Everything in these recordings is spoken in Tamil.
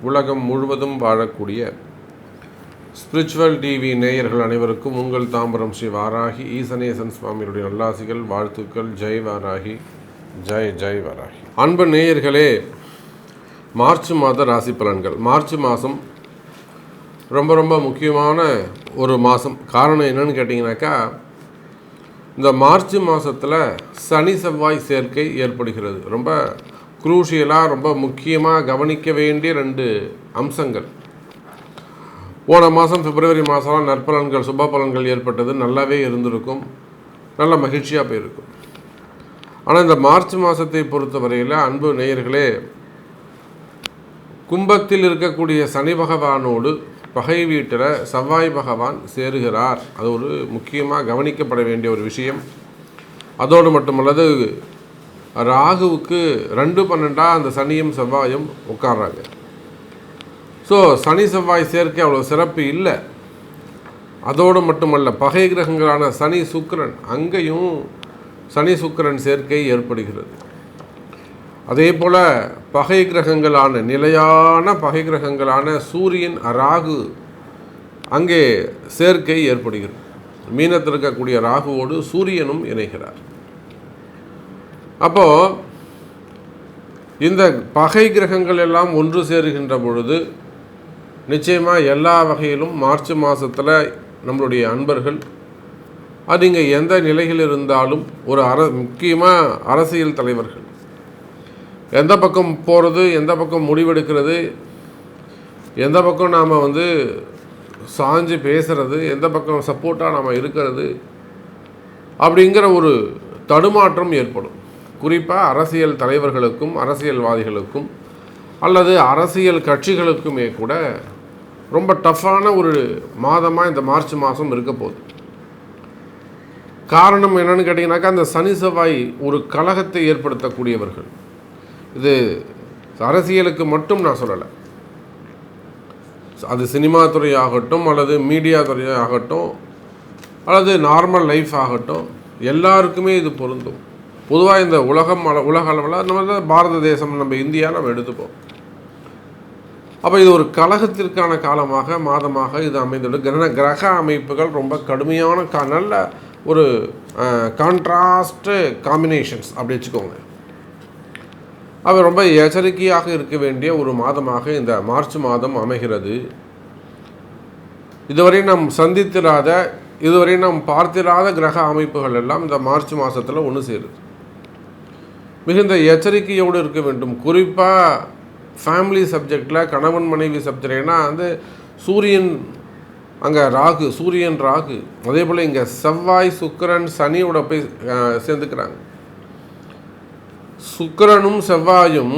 உலகம் முழுவதும் வாழக்கூடிய ஸ்பிரிச்சுவல் டிவி நேயர்கள் அனைவருக்கும் உங்கள் தாம்பரம் ஸ்ரீ வாராகி ஈசனேசன் சுவாமியுடைய நல்லாசிகள், வாழ்த்துக்கள். ஜெய் வாராகி, ஜெய் ஜெய் வாராகி. அன்பு நேயர்களே, மார்ச் மாத ராசி பலன்கள். மார்ச் மாதம் ரொம்ப ரொம்ப முக்கியமான ஒரு மாதம். காரணம் என்னன்னு கேட்டிங்கனாக்கா, இந்த மார்ச் மாதத்தில் சனி செவ்வாய் சேர்க்கை ஏற்படுகிறது. ரொம்ப குரூஷியலாக, ரொம்ப முக்கியமாக கவனிக்க வேண்டிய 2 அம்சங்கள். போன மாதம் பிப்ரவரி மாதம் நற்பலன்கள், சுப பலன்கள் ஏற்பட்டது, நல்லாவே இருந்திருக்கும், நல்ல மகிழ்ச்சியாக போயிருக்கும். ஆனால் இந்த மார்ச் மாதத்தை பொறுத்தவரையில் அன்பு நேயர்களே, கும்பத்தில் இருக்கக்கூடிய சனி பகவானோடு பகை வீட்டில் செவ்வாய் பகவான் சேருகிறார். அது ஒரு முக்கியமாக கவனிக்கப்பட வேண்டிய ஒரு விஷயம். அதோடு மட்டுமல்லது, ராகுவுக்கு 2-12 அந்த சனியும் செவ்வாயும் உட்கார்றாங்க. ஸோ சனி செவ்வாய் சேர்க்கை அவ்வளோ சிறப்பு இல்லை. அதோடு மட்டுமல்ல, பகை கிரகங்களான சனி சுக்கிரன், அங்கேயும் சனி சுக்கிரன் சேர்க்கை ஏற்படுகிறது. அதே போல் பகை கிரகங்களான, நிலையான பகை கிரகங்களான சூரியன், ராகு, அங்கே சேர்க்கை ஏற்படுகிறது. மீனத்தில் இருக்கக்கூடிய ராகுவோடு சூரியனும் இணைகிறார். அப்போது இந்த பகை கிரகங்கள் எல்லாம் ஒன்று சேருகின்ற பொழுது நிச்சயமாக எல்லா வகையிலும் மார்ச் மாதத்தில் நம்மளுடைய அன்பர்கள், அது இங்கே எந்த நிலையில் இருந்தாலும், ஒரு முக்கியமாக அரசியல் தலைவர்கள் எந்த பக்கம் போகிறது, எந்த பக்கம் முடிவெடுக்கிறது, எந்த பக்கம் நாம் சாஞ்சு பேசுகிறது, எந்த பக்கம் சப்போர்ட்டாக நாம் இருக்கிறது, அப்படிங்கிற ஒரு தடுமாற்றம் ஏற்படும். குறிப்பாக அரசியல் தலைவர்களுக்கும் அரசியல்வாதிகளுக்கும் அல்லது அரசியல் கட்சிகளுக்குமே கூட ரொம்ப டஃப்பான ஒரு மாதமாக இந்த மார்ச் மாதம் இருக்க போகுது. காரணம் என்னன்னு கேட்டிங்கனாக்கா, அந்த சனி செவ்வாய் ஒரு கலகத்தை ஏற்படுத்தக்கூடியவர்கள். இது அரசியலுக்கு மட்டும் நான் சொல்லலை, அது சினிமா துறையாகட்டும் அல்லது மீடியா துறையாகட்டும் அல்லது நார்மல் லைஃப் ஆகட்டும், எல்லாருக்குமே இது பொருந்தும். பொதுவாக இந்த உலக அளவில் நம்ம பாரத தேசம், நம்ம இந்தியா நம்ம எடுத்துப்போம். அப்போ இது ஒரு கலகத்திற்கான காலமாக, மாதமாக இது அமைந்துள்ள கிரக அமைப்புகள் ரொம்ப கடுமையான நல்ல ஒரு கான்ட்ராஸ்ட் காம்பினேஷன்ஸ் அப்படி வச்சுக்கோங்க. அவர் ரொம்ப எச்சரிக்கையாக இருக்க வேண்டிய ஒரு மாதமாக இந்த மார்ச் மாதம் அமைகிறது. இதுவரை நாம் சந்தித்திராத, இதுவரை நாம் பார்த்திராத கிரக அமைப்புகள் எல்லாம் இந்த மார்ச் மாதத்தில் ஒன்று சேருது. மிகுந்த எச்சரிக்கையோடு இருக்க வேண்டும். குறிப்பாக ஃபேமிலி சப்ஜெக்டில், கணவன் மனைவி சப்ஜெக்ட்னா சூரியன் அங்கே ராகு, சூரியன் ராகு, அதே போல் இங்கே செவ்வாய் சுக்கிரன் சனியோட போய் சேர்ந்துக்கிறாங்க. சுக்கிரனும் செவ்வாயும்,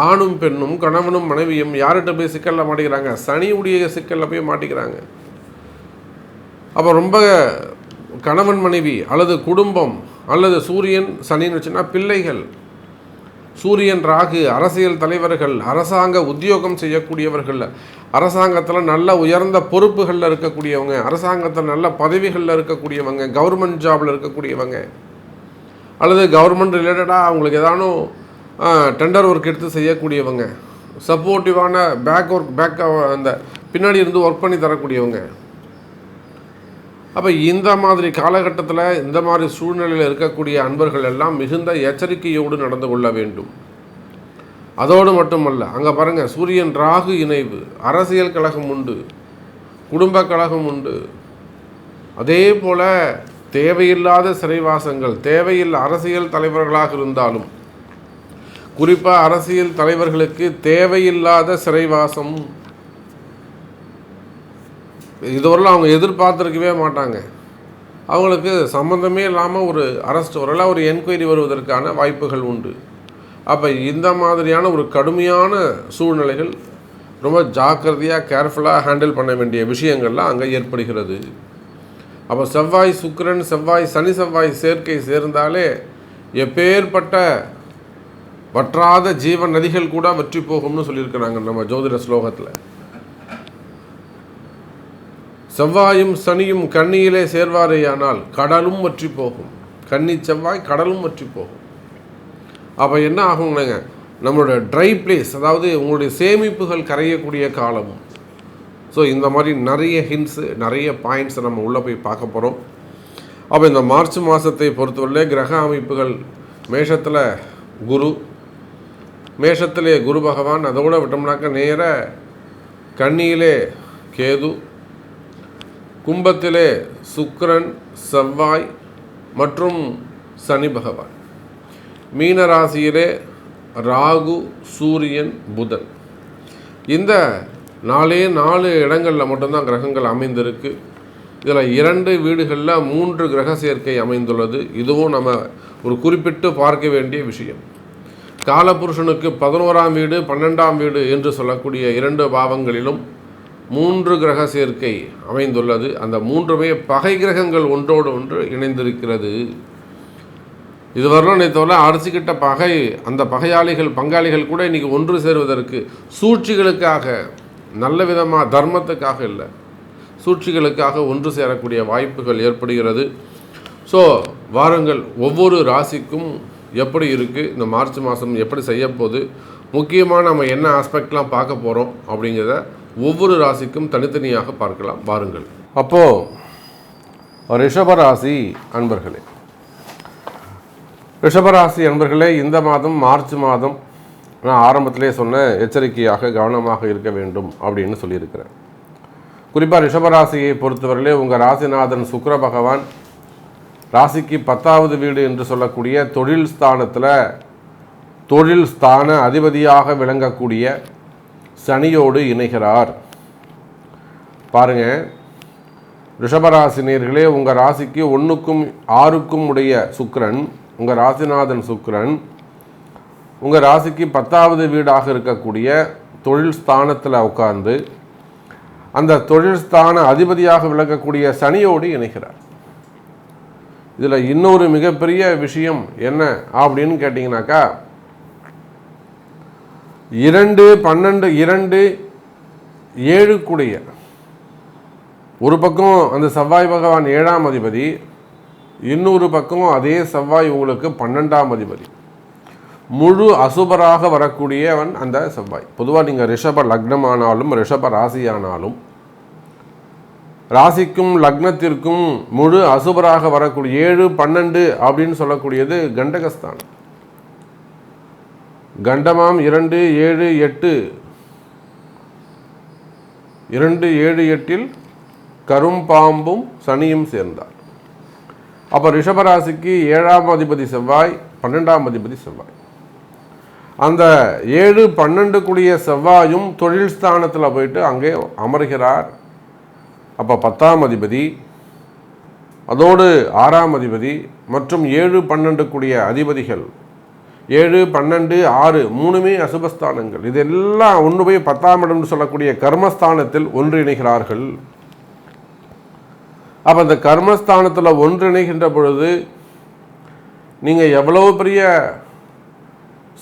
ஆணும் பெண்ணும், கணவனும் மனைவியும் யார்கிட்ட போய் சிக்கலில் மாட்டிக்கிறாங்க? சனியுடைய சிக்கலில் போய் மாட்டிக்கிறாங்க. அப்போ ரொம்ப கணவன் மனைவி அல்லது குடும்பம் அல்லது சூரியன் சனின்னு வச்சுன்னா பிள்ளைகள், சூரியன் ராகு அரசியல் தலைவர்கள், அரசாங்க உத்தியோகம் செய்யக்கூடியவர்கள், அரசாங்கத்தில் நல்ல உயர்ந்த பொறுப்புகளில் இருக்கக்கூடியவங்க, அரசாங்கத்தில் நல்ல பதவிகளில் இருக்கக்கூடியவங்க, கவர்மெண்ட் ஜாபில் இருக்கக்கூடியவங்க, அல்லது கவர்மெண்ட் ரிலேட்டடாக அவங்களுக்கு ஏதானும் டெண்டர் ஒர்க் எடுத்து செய்யக்கூடியவங்க, சப்போர்ட்டிவான பேக் அந்த பின்னாடி இருந்து ஒர்க் பண்ணி தரக்கூடியவங்க. அப்போ இந்த மாதிரி காலகட்டத்தில், இந்த மாதிரி சூழ்நிலையில் இருக்கக்கூடிய அன்பர்கள் எல்லாம் மிகுந்த எச்சரிக்கையோடு நடந்து கொள்ள வேண்டும். அதோடு மட்டுமல்ல, அங்கே பாருங்கள், சூரியன் ராகு இணைவு, அரசியல் கழகம் உண்டு, குடும்ப கழகம் உண்டு. அதே போல் தேவையில்லாத சிறைவாசங்கள், தேவையில்லை அரசியல் தலைவர்களாக இருந்தாலும், குறிப்பாக அரசியல் தலைவர்களுக்கு தேவையில்லாத சிறைவாசம், இதுவரையில் அவங்க எதிர்பார்த்துருக்கவே மாட்டாங்க. அவங்களுக்கு சம்மந்தமே இல்லாமல் ஒரு அரெஸ்ட் வரல, ஒரு என்கொயரி வருவதற்கான வாய்ப்புகள் உண்டு. அப்போ இந்த மாதிரியான ஒரு கடுமையான சூழ்நிலைகள் ரொம்ப ஜாக்கிரதையாக, கேர்ஃபுல்லாக ஹேண்டில் பண்ண வேண்டிய விஷயங்கள்லாம் அங்கே ஏற்படுகிறது. அப்போ செவ்வாய் சுக்கிரன், செவ்வாய் சனி செவ்வாய் சேர்க்கை சேர்ந்தாலே எப்பேற்பட்ட வற்றாத ஜீவன் நதிகள் கூட வற்றி போகும்னு சொல்லியிருக்கிறாங்க நம்ம ஜோதிட ஸ்லோகத்தில். செவ்வாயும் சனியும் கண்ணியிலே சேர்வாரேயானால் கடலும் வற்றி போகும். கன்னி செவ்வாய் கடலும் வற்றி போகும். அப்போ என்ன ஆகுங்க, நம்மளோட ட்ரை பிளேஸ், அதாவது உங்களுடைய சேமிப்புகள் கரையக்கூடிய காலமும். ஸோ இந்த மாதிரி நிறைய ஹிண்ட்ஸு, நிறைய பாயிண்ட்ஸை நம்ம உள்ளே போய் பார்க்க போகிறோம். அப்போ இந்த மார்ச் மாதத்தை பொறுத்தவரை கிரக அமைப்புகள், மேஷத்தில் குரு, மேஷத்திலே குரு பகவான், அதோடு விட்டோம்னாக்க நேர கன்னியிலே கேது, கும்பத்திலே சுக்கிரன், செவ்வாய் மற்றும் சனி பகவான், மீன ராசியிலே ராகு, சூரியன், புதன். இந்த 4 இடங்களில் மட்டும்தான் கிரகங்கள் அமைந்திருக்கு. இதில் 2 வீடுகளில் 3 கிரக சேர்க்கை அமைந்துள்ளது. இதுவும் நம்ம ஒரு குறிப்பிட்டு பார்க்க வேண்டிய விஷயம். காலபுருஷனுக்கு 11ஆம் வீடு, 12ஆம் வீடு என்று சொல்லக்கூடிய 2 பாவங்களிலும் 3 கிரக சேர்க்கை அமைந்துள்ளது. அந்த 3மே பகை கிரகங்கள் ஒன்றோடு ஒன்று இணைந்திருக்கிறது. இதுவரையிலும் தவிர அடிச்சுக்கிட்ட பகை, அந்த பகையாளிகள், பங்காளிகள் கூட இன்றைக்கி ஒன்று சேருவதற்கு சூழ்ச்சிகளுக்காக, நல்ல விதமாக தர்மத்துக்காக இல்லை, சூழ்ச்சிகளுக்காக ஒன்று சேரக்கூடிய வாய்ப்புகள் ஏற்படுகிறது. ஸோ வாருங்கள், ஒவ்வொரு ராசிக்கும் எப்படி இருக்குது, இந்த மார்ச் மாதம் எப்படி செய்யப்போகுது, முக்கியமாக நம்ம என்ன ஆஸ்பெக்ட்லாம் பார்க்க போகிறோம் அப்படிங்கிறத ஒவ்வொரு ராசிக்கும் தனித்தனியாக பார்க்கலாம். வாருங்கள். அப்போது ரிஷபராசி அன்பர்களே, ரிஷபராசி அன்பர்களே, இந்த மாதம் மார்ச் மாதம் நான் ஆரம்பத்திலே சொன்ன எச்சரிக்கையாக கவனமாக இருக்க வேண்டும் அப்படின்னு சொல்லியிருக்கிறேன். குறிப்பாக ரிஷபராசியை பொறுத்தவரையிலே உங்கள் ராசிநாதன் சுக்கிர பகவான் ராசிக்கு 10வது வீடு என்று சொல்லக்கூடிய தொழில் ஸ்தானத்தில், தொழில் ஸ்தான அதிபதியாக விளங்கக்கூடிய சனியோடு இணைகிறார். பாருங்கள், ரிஷபராசினியர்களே, உங்கள் ராசிக்கு 1க்கும் 6க்கும் உடைய சுக்கிரன், உங்கள் ராசிநாதன் சுக்கிரன் உங்கள் ராசிக்கு 10வது வீடாக இருக்கக்கூடிய தொழில் ஸ்தானத்தில் உட்கார்ந்து அந்த தொழில் ஸ்தான அதிபதியாக விளங்கக்கூடிய சனியோடு இணைகிறார். இதில் இன்னொரு மிகப்பெரிய விஷயம் என்ன அப்படின்னு கேட்டிங்கனாக்கா, 2, 12, 2, 7 கூடிய ஒரு பக்கம் அந்த செவ்வாய் பகவான் 7ஆம் அதிபதி, இன்னொரு பக்கம் அதே செவ்வாய் உங்களுக்கு 12ஆம் அதிபதி, முழு அசுபராக வரக்கூடியவன் அந்த செவ்வாய். பொதுவாக நீங்கள் ரிஷப லக்னமானாலும் ரிஷப ராசியானாலும் ராசிக்கும் லக்னத்திற்கும் முழு அசுபராக வரக்கூடிய 7, 12 அப்படின்னு சொல்லக்கூடியது கண்டகஸ்தானம். கண்டமாம் 2, 7, 8, 2, 7, 8 கரும்பாம்பும் சனியும் சேர்ந்தார். அப்போ ரிஷபராசிக்கு 7ஆம் அதிபதி செவ்வாய், 12ஆம் அதிபதி செவ்வாய். அந்த 7, 12 கூடிய செவ்வாயும் தொழில் ஸ்தானத்தில் போயிட்டு அங்கே அமர்கிறார். அப்போ 10ஆம் அதிபதி, அதோடு 6ஆம் அதிபதி மற்றும் 7, 12 கூடிய அதிபதிகள், 7, 12, 6 3மே அசுபஸ்தானங்கள். இதெல்லாம் ஒன்று போய் 10ஆம் இடம்னு சொல்லக்கூடிய கர்மஸ்தானத்தில் ஒன்றிணைகிறார்கள். அப்போ அந்த கர்மஸ்தானத்தில் ஒன்றிணைகின்ற பொழுது நீங்கள் எவ்வளோ பெரிய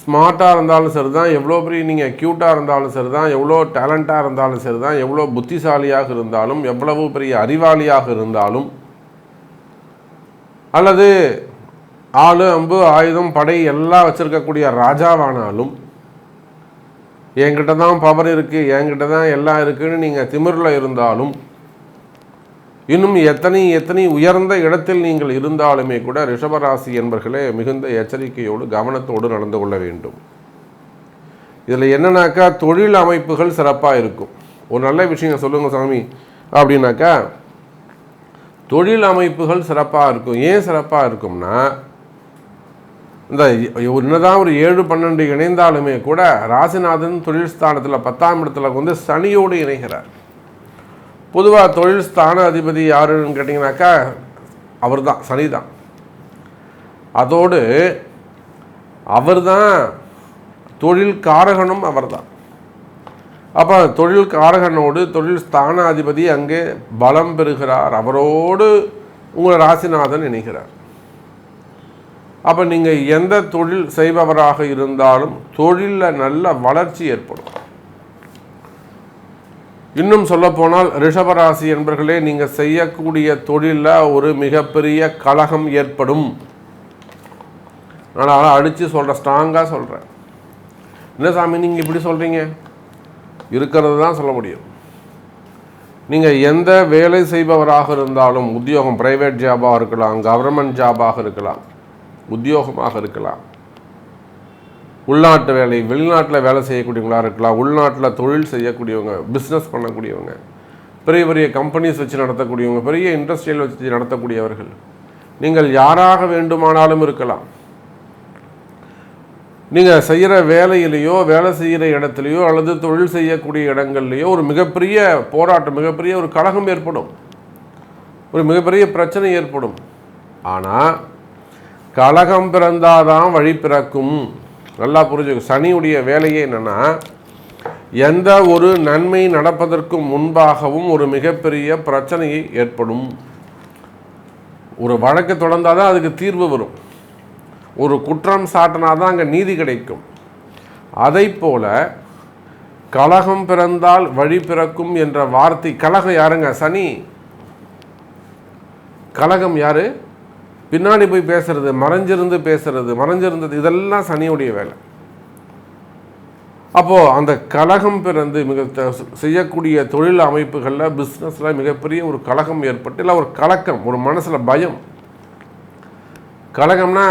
ஸ்மார்ட்டாக இருந்தாலும் சரி தான், எவ்வளோ பெரிய நீங்கள் க்யூட்டாக இருந்தாலும் சரி தான், எவ்வளோ டேலண்ட்டாக இருந்தாலும் சரி தான், எவ்வளோ புத்திசாலியாக இருந்தாலும், எவ்வளவு பெரிய அறிவாளியாக இருந்தாலும், அல்லது ஆளு அம்பு ஆயுதம் படை எல்லாம் வச்சுருக்கக்கூடிய ராஜாவானாலும், என்கிட்ட தான் பவர் இருக்குது, என்கிட்ட தான் எல்லாம் இருக்குதுன்னு நீங்கள் திமிரில் இருந்தாலும், இன்னும் எத்தனை உயர்ந்த இடத்தில் நீங்கள் இருந்தாலுமே கூட ரிஷபராசி என்பர்களே மிகுந்த எச்சரிக்கையோடு கவனத்தோடு நடந்து கொள்ள வேண்டும். இதில் என்னன்னாக்கா, தொழில் அமைப்புகள் சிறப்பாக இருக்கும். ஒரு நல்ல விஷயம் சொல்லுங்கள் சாமி அப்படின்னாக்கா, தொழில் அமைப்புகள் சிறப்பாக இருக்கும். ஏன் சிறப்பாக இருக்கும்னா, இந்த என்னதான் ஒரு 7, 12 இணைந்தாலுமே கூட ராசிநாதன் தொழில் ஸ்தானத்தில் 10ஆம் இடத்துல வந்து சனியோடு இணைகிறார். பொதுவாக தொழில் ஸ்தான அதிபதி யாருன்னு கேட்டிங்கனாக்கா அவர் தான், சனி தான். அதோடு அவர் தான் தொழில் காரகனும் அவர் தான். அப்போ தொழில் காரகனோடு தொழில் ஸ்தான அதிபதி அங்கே பலம் பெறுகிறார். அவரோடு உங்கள் ராசிநாதன் இணைகிறார். அப்போ நீங்கள் எந்த தொழில் செய்பவராக இருந்தாலும் தொழிலில் நல்ல வளர்ச்சி ஏற்படும். இன்னும் சொல்லப்போனால் ரிஷபராசி என்பர்களே, நீங்கள் செய்யக்கூடிய தொழிலில் ஒரு மிகப்பெரிய கலகம் ஏற்படும். நான் அடித்து சொல்கிறேன், ஸ்ட்ராங்காக சொல்கிறேன். என்ன சாமி நீங்கள் இப்படி சொல்கிறீங்க? இருக்கிறது தான் சொல்ல முடியும். நீங்கள் எந்த வேலை செய்பவராக இருந்தாலும், உத்தியோகம் ப்ரைவேட் ஜாபாக இருக்கலாம், கவர்மெண்ட் ஜாபாக இருக்கலாம், உத்தியோகமாக இருக்கலாம், உள்நாட்டு வேலை, வெளிநாட்டில் வேலை செய்யக்கூடியவங்களாக இருக்கலாம், உள்நாட்டில் தொழில் செய்யக்கூடியவங்க, பிஸ்னஸ் பண்ணக்கூடியவங்க, பெரிய பெரிய கம்பெனிஸ் வச்சு நடத்தக்கூடியவங்க, பெரிய இண்டஸ்ட்ரியல் வச்சு நடத்தக்கூடியவர்கள், நீங்கள் யாராக வேண்டுமானாலும் இருக்கலாம். நீங்கள் செய்கிற வேலையிலையோ, வேலை செய்கிற இடத்துலையோ, அல்லது தொழில் செய்யக்கூடிய இடங்கள்லையோ ஒரு மிகப்பெரிய போராட்டம், மிகப்பெரிய ஒரு கலகம் ஏற்படும், ஒரு மிகப்பெரிய பிரச்சனை ஏற்படும். ஆனால் கலகம் பிறந்தாதான் வழி பிறக்கும். நல்லா புரிஞ்சுக்கும். சனியுடைய வேலையே என்னென்னா, எந்த ஒரு நன்மை நடப்பதற்கு முன்பாகவும் ஒரு மிகப்பெரிய பிரச்சனையை ஏற்படும். ஒரு வழக்கு தொடர்ந்தால் தான் அதுக்கு தீர்வு வரும். ஒரு குற்றம் சாட்டினாதான் அங்கே நீதி கிடைக்கும். அதை போல கலகம் பிறந்தால் வழி பிறக்கும் என்ற வார்த்தை. கலகம் யாருங்க? சனி. கலகம் யாரு? பின்னாடி போய் பேசுறது, மறைஞ்சிருந்து பேசுறது, மறைஞ்சிருந்தது, இதெல்லாம் சனியுடைய வேலை. அப்போது அந்த கலகம் பிறந்து செய்யக்கூடிய தொழில் அமைப்புகளில், பிஸ்னஸில் மிகப்பெரிய ஒரு கலகம் ஏற்பட்டு, இல்லை ஒரு கலக்கம், ஒரு மனசில் பயம். கலகம்னா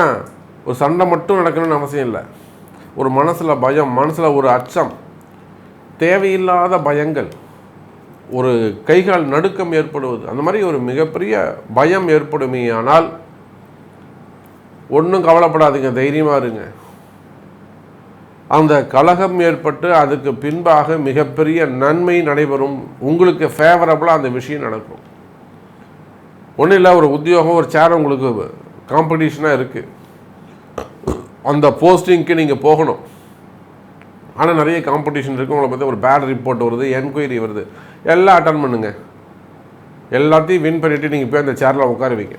ஒரு சண்டை மட்டும் நடக்கணும்னு அவசியம் இல்லை. ஒரு மனசில் பயம், மனசில் ஒரு அச்சம், தேவையில்லாத பயங்கள், ஒரு கைகால் நடுக்கம் ஏற்படுவது, அந்த மாதிரி ஒரு மிகப்பெரிய பயம் ஏற்படுமே. ஆனால் ஒன்றும் கவலைப்படாதீங்க, தைரியமாக இருங்க. அந்த கலகம் ஏற்பட்டு அதுக்கு பின்பாக மிகப்பெரிய நன்மை நடைபெறும். உங்களுக்கு ஃபேவரபுளாக அந்த விஷயம் நடக்கும். ஒன்றும் இல்லை, ஒரு உத்தியோகம், ஒரு சேர் உங்களுக்கு காம்படிஷனாக இருக்குது, அந்த போஸ்டிங்க்கு நீங்கள் போகணும். ஆனால் நிறைய காம்படிஷன் இருக்குது. உங்களை பற்றி ஒரு பேட் ரிப்போர்ட் வருது, என்கொயரி வருது, எல்லாம் அட்டன் பண்ணுங்க. எல்லாத்தையும் வின் பண்ணிவிட்டு நீங்கள் போய் அந்த சேரில் உட்காருவீங்க.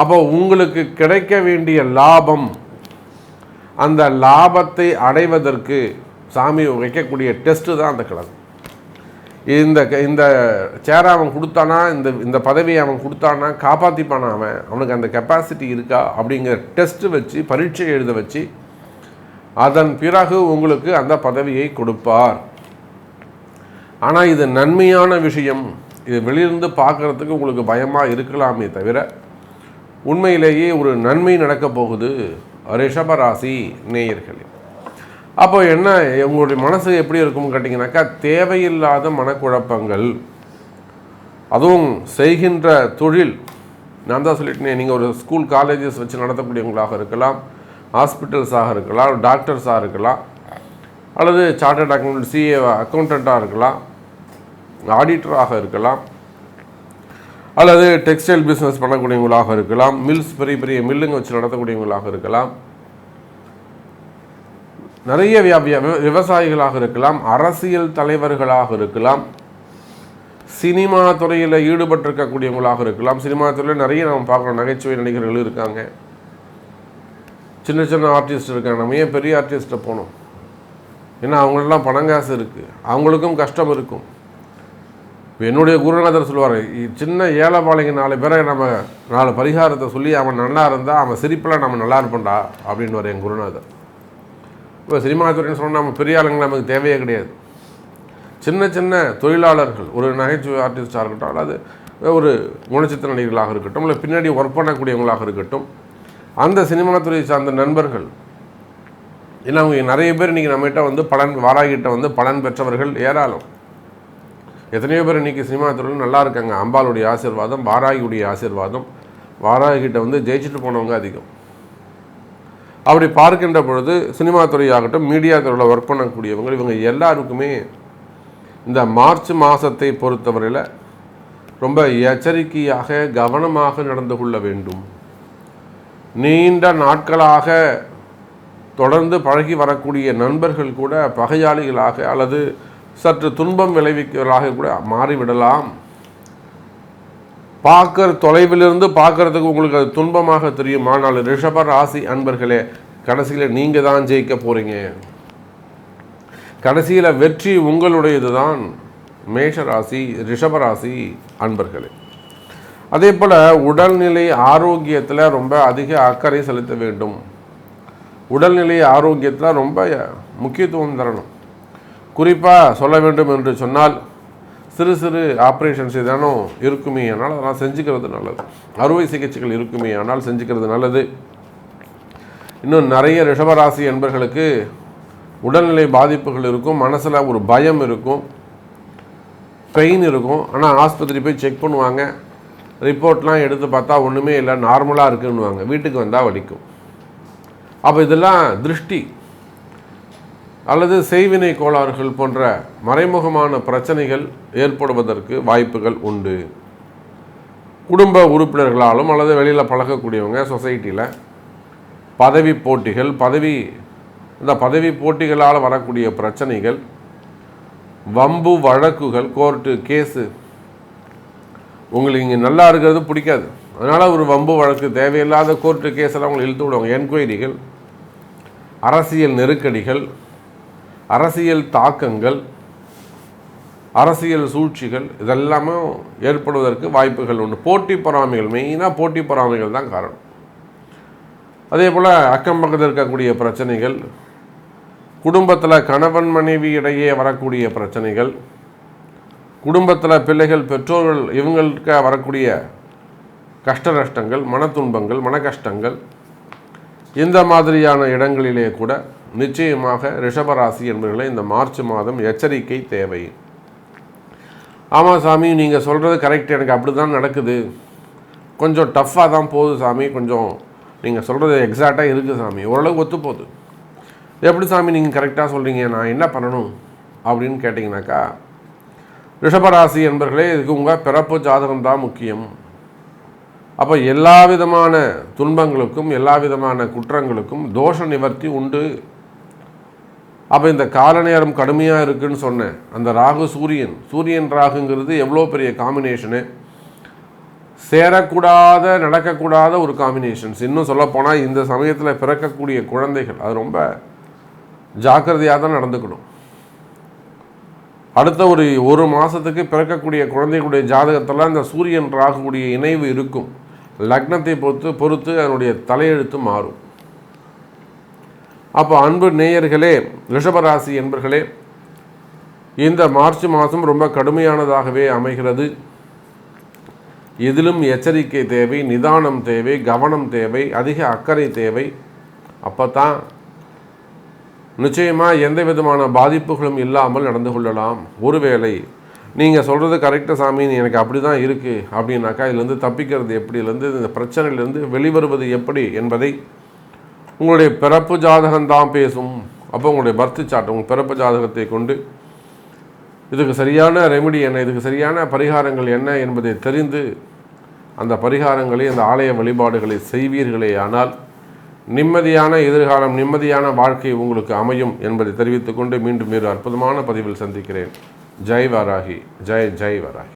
அப்போ உங்களுக்கு கிடைக்க வேண்டிய லாபம், அந்த லாபத்தை அடைவதற்கு சாமி வைக்கக்கூடிய டெஸ்ட்டு தான் அந்த கலகம். இந்த சேரை அவன் கொடுத்தானா, இந்த பதவியை அவன் கொடுத்தானா, காப்பாற்றிப்பானா, அவனுக்கு அந்த கெப்பாசிட்டி இருக்கா அப்படிங்கிற டெஸ்ட்டு வச்சு, பரீட்சை எழுத வச்சு, அதன் பிறகு உங்களுக்கு அந்த பதவியை கொடுப்பார். ஆனால் இது நன்மையான விஷயம். இது வெளியிருந்து பார்க்குறதுக்கு உங்களுக்கு பயமாக இருக்கலாமே தவிர, உண்மையிலேயே ஒரு நன்மை நடக்கப் போகுது ரிஷபராசி நேயர்களே. அப்போ என்ன, உங்களுடைய மனசு எப்படி இருக்கும்னு கேட்டிங்கனாக்கா, தேவையில்லாத மனக்குழப்பங்கள், அதுவும் செய்கின்ற தொழில். நான் தான் சொல்லிட்டேன், நீங்கள் ஒரு ஸ்கூல் காலேஜஸ் வச்சு நடத்தக்கூடியவங்களாக இருக்கலாம், ஹாஸ்பிட்டல்ஸாக இருக்கலாம், டாக்டர்ஸாக இருக்கலாம், அல்லது சார்ட்டர்ட் அக்கௌண்ட் சிஏ அக்கௌண்டண்ட்டாக இருக்கலாம், ஆடிட்டராக இருக்கலாம், அல்லது டெக்ஸ்டைல் பிஸ்னஸ் பண்ணக்கூடியவங்களாக இருக்கலாம், மில்ஸ், பெரிய பெரிய மில்லுங்க வச்சு நடத்தக்கூடியவங்களாக இருக்கலாம், நிறைய விவசாயிகளாக இருக்கலாம், அரசியல் தலைவர்களாக இருக்கலாம், சினிமா துறையில் ஈடுபட்டிருக்கக்கூடியவங்களாக இருக்கலாம். சினிமா துறையில் நிறைய நம்ம பார்க்குறோம், நகைச்சுவை நடிகர்கள் இருக்காங்க, சின்ன சின்ன ஆர்டிஸ்ட் இருக்காங்க. நம்ம ஏன் பெரிய ஆர்டிஸ்ட்டை போகணும்? ஏன்னா அவங்களெல்லாம் பணங்காசு இருக்குது, அவங்களுக்கும் கஷ்டம் இருக்கும். என்னுடைய குருநாதர் சொல்லுவார், சின்ன ஏழைப்பாளைங்க 4 பேரை நம்ம 4 பரிகாரத்தை சொல்லி அவன் நல்லா இருந்தால் அவன் சிரிப்பில் நம்ம நல்லா இருப்போம்டா அப்படின்னு என் குருநாதர். இப்போ சினிமா துறைன்னு சொன்னால் நம்ம பெரிய ஆளுங்க நமக்கு தேவையே கிடையாது. சின்ன சின்ன தொழிலாளர்கள், ஒரு நகைச்சுவை ஆர்டிஸ்டாக இருக்கட்டும், அல்லது ஒரு குணச்சித்திர நடிகர்களாக இருக்கட்டும், இல்லை பின்னாடி ஒர்க் பண்ணக்கூடியவங்களாக இருக்கட்டும், அந்த சினிமா துறையை சார்ந்த நண்பர்கள். ஏன்னா அவங்க நிறைய பேர் இன்றைக்கி நம்மகிட்ட வாராகிட்ட பலன் பெற்றவர்கள் ஏராளம். எத்தனையோ பேர் இன்றைக்கி சினிமா துறையில் நல்லா இருக்காங்க. அம்பாளுடைய ஆசீர்வாதம், வாராகியுடைய ஆசீர்வாதம், வாராகிட்ட ஜெயிச்சுட்டு போனவங்க அதிகம். அப்படி பார்க்கின்ற பொழுது சினிமா துறையாகட்டும், மீடியா துறையில் ஒர்க் பண்ணக்கூடியவங்க, இவங்க எல்லாருக்குமே இந்த மார்ச் மாதத்தை பொறுத்தவரையில் ரொம்ப எச்சரிக்கையாக, கவனமாக நடந்து கொள்ள வேண்டும். நீண்ட நாட்களாக தொடர்ந்து பழகி வரக்கூடிய நண்பர்கள் கூட பகையாளிகளாக அல்லது சற்று துன்பம் விளைவிக்கிறவர்களாக கூட மாறிவிடலாம். தொலைவிலிருந்து பார்க்கறதுக்கு உங்களுக்கு அது துன்பமாக தெரியும். ஆனால் ரிஷப ராசி அன்பர்களே, கடைசியில் நீங்கள் தான் ஜெயிக்க போகிறீங்க. கடைசியில் வெற்றி உங்களுடையது தான். மேஷராசி, ரிஷபராசி அன்பர்களே. அதே போல் உடல்நிலை ஆரோக்கியத்தில் ரொம்ப அதிக அக்கறை செலுத்த வேண்டும். உடல்நிலை ஆரோக்கியத்தில் ரொம்ப முக்கியத்துவம் தரணும். குறிப்பாக சொல்ல வேண்டும் என்று சொன்னால் சிறு சிறு ஆப்ரேஷன்ஸ் ஏதானும் இருக்குமே ஆனால் அதெல்லாம் செஞ்சுக்கிறது நல்லது. அறுவை சிகிச்சைகள் இருக்குமே ஆனால் செஞ்சுக்கிறது நல்லது. இன்னும் நிறைய ரிஷபராசி என்பர்களுக்கு உடல்நிலை பாதிப்புகள் இருக்கும். மனசில் ஒரு பயம் இருக்கும், பெயின் இருக்கும். ஆனால் ஆஸ்பத்திரி போய் செக் பண்ணுவாங்க, ரிப்போர்ட்லாம் எடுத்து பார்த்தா ஒன்றுமே இல்லை, நார்மலாக இருக்குன்னுவாங்க. வீட்டுக்கு வந்தால் வலிக்கும். அப்போ இதெல்லாம் திருஷ்டி அல்லது செய்வினை கோளாறுகள் போன்ற மறைமுகமான பிரச்சனைகள் ஏற்படுவதற்கு வாய்ப்புகள் உண்டு. குடும்ப உறுப்பினர்களாலும் அல்லது வெளியில் பழகக்கூடியவங்க, சொசைட்டியில் பதவி போட்டிகள், இந்த பதவி போட்டிகளால் வரக்கூடிய பிரச்சனைகள், வம்பு வழக்குகள், கோர்ட்டு கேஸு, உங்களுக்கு இங்கே நல்லா இருக்கிறது பிடிக்காது, அதனால் ஒரு வம்பு வழக்கு, தேவையில்லாத கோர்ட்டு கேஸெல்லாம் உங்களை இழுத்து விடுவாங்க. என்கொயரிகள், அரசியல் நெருக்கடிகள், அரசியல் தாக்கங்கள், அரசியல் சூழ்ச்சிகள் இதெல்லாமே ஏற்படுவதற்கு வாய்ப்புகள் உண்டு. போட்டி பொறாமைகள், மெயினாக போட்டி பொறாமைகள் தான் காரணம். அதே போல் அக்கம் பக்கத்தில் இருக்கக்கூடிய பிரச்சனைகள், குடும்பத்தில் கணவன் மனைவி இடையே வரக்கூடிய பிரச்சனைகள், குடும்பத்தில் பிள்ளைகள் பெற்றோர்கள் இவங்களுக்கு வரக்கூடிய கஷ்ட நஷ்டங்கள், மன துன்பங்கள், மன கஷ்டங்கள், இந்த மாதிரியான இடங்களிலே கூட நிச்சயமாக ரிஷபராசி என்பவர்களை இந்த மார்ச் மாதம் எச்சரிக்கை தேவை. ஆமாம் சாமி, நீங்கள் சொல்கிறது கரெக்ட், எனக்கு அப்படி தான் நடக்குது, கொஞ்சம் டஃப்பாக தான் போகுது சாமி, கொஞ்சம் நீங்கள் சொல்கிறது எக்ஸாக்டாக இருக்குது சாமி, ஓரளவுக்கு ஒத்து போகுது, எப்படி சாமி நீங்கள் கரெக்டாக சொல்கிறீங்க, நான் என்ன பண்ணணும் அப்படின்னு கேட்டிங்கனாக்கா, ரிஷபராசி என்பவர்களே, இதுக்கு உங்கள் பிறப்பு ஜாதகம் தான் முக்கியம். அப்போ எல்லா விதமான துன்பங்களுக்கும் எல்லா விதமான குற்றங்களுக்கும் தோஷ நிவர்த்தி உண்டு. அப்போ இந்த கால நேரம் கடுமையாக இருக்குதுன்னு சொன்னேன். அந்த ராகு சூரியன் ராகுங்கிறது எவ்வளோ பெரிய காம்பினேஷனு, சேரக்கூடாத நடக்கக்கூடாத ஒரு காம்பினேஷன்ஸ். இன்னும் சொல்லப்போனால் இந்த சமயத்தில் பிறக்கக்கூடிய குழந்தைகள் அது ரொம்ப ஜாக்கிரதையாக தான் நடந்துக்கணும். அடுத்த ஒரு மாதத்துக்கு பிறக்கக்கூடிய குழந்தைகளுடைய ஜாதகத்தில் இந்த சூரியன் ராகுடைய இணைவு இருக்கும். லக்னத்தை பொறுத்து அதனுடைய தலையெழுத்து மாறும். அப்போ அன்பு நேயர்களே, ரிஷபராசி என்பர்களே, இந்த மார்ச் மாதம் ரொம்ப கடுமையானதாகவே அமைகிறது. இதிலும் எச்சரிக்கை தேவை, நிதானம் தேவை, கவனம் தேவை, அதிக அக்கறை தேவை. அப்போ தான் நிச்சயமாக எந்த விதமான பாதிப்புகளும் இல்லாமல் நடந்து கொள்ளலாம். ஒருவேளை நீங்கள் சொல்கிறது கரெக்டாக சாமி, எனக்கு அப்படி தான் இருக்குது அப்படின்னாக்கா, இதுலேருந்து தப்பிக்கிறது எப்படி, இதுலேருந்து இந்த பிரச்சனையிலேருந்து வெளிவருவது எப்படி என்பதை உங்களுடைய பிறப்பு ஜாதகம்தான் பேசும். அப்போ உங்களுடைய பர்த் சார்ட், உங்கள் பிறப்பு ஜாதகத்தை கொண்டு இதுக்கு சரியான ரெமெடி என்ன, இதுக்கு சரியான பரிகாரங்கள் என்ன என்பதை தெரிந்து அந்த பரிகாரங்களை, அந்த ஆலய வழிபாடுகளை செய்வீர்களே ஆனால் நிம்மதியான எதிர்காலம், நிம்மதியான வாழ்க்கை உங்களுக்கு அமையும் என்பதை தெரிவித்துக்கொண்டு மீண்டும் வேறு அற்புதமான பதிவில் சந்திக்கிறேன். ஜெய் வாராகி, ஜெய் ஜெய் வாராகி.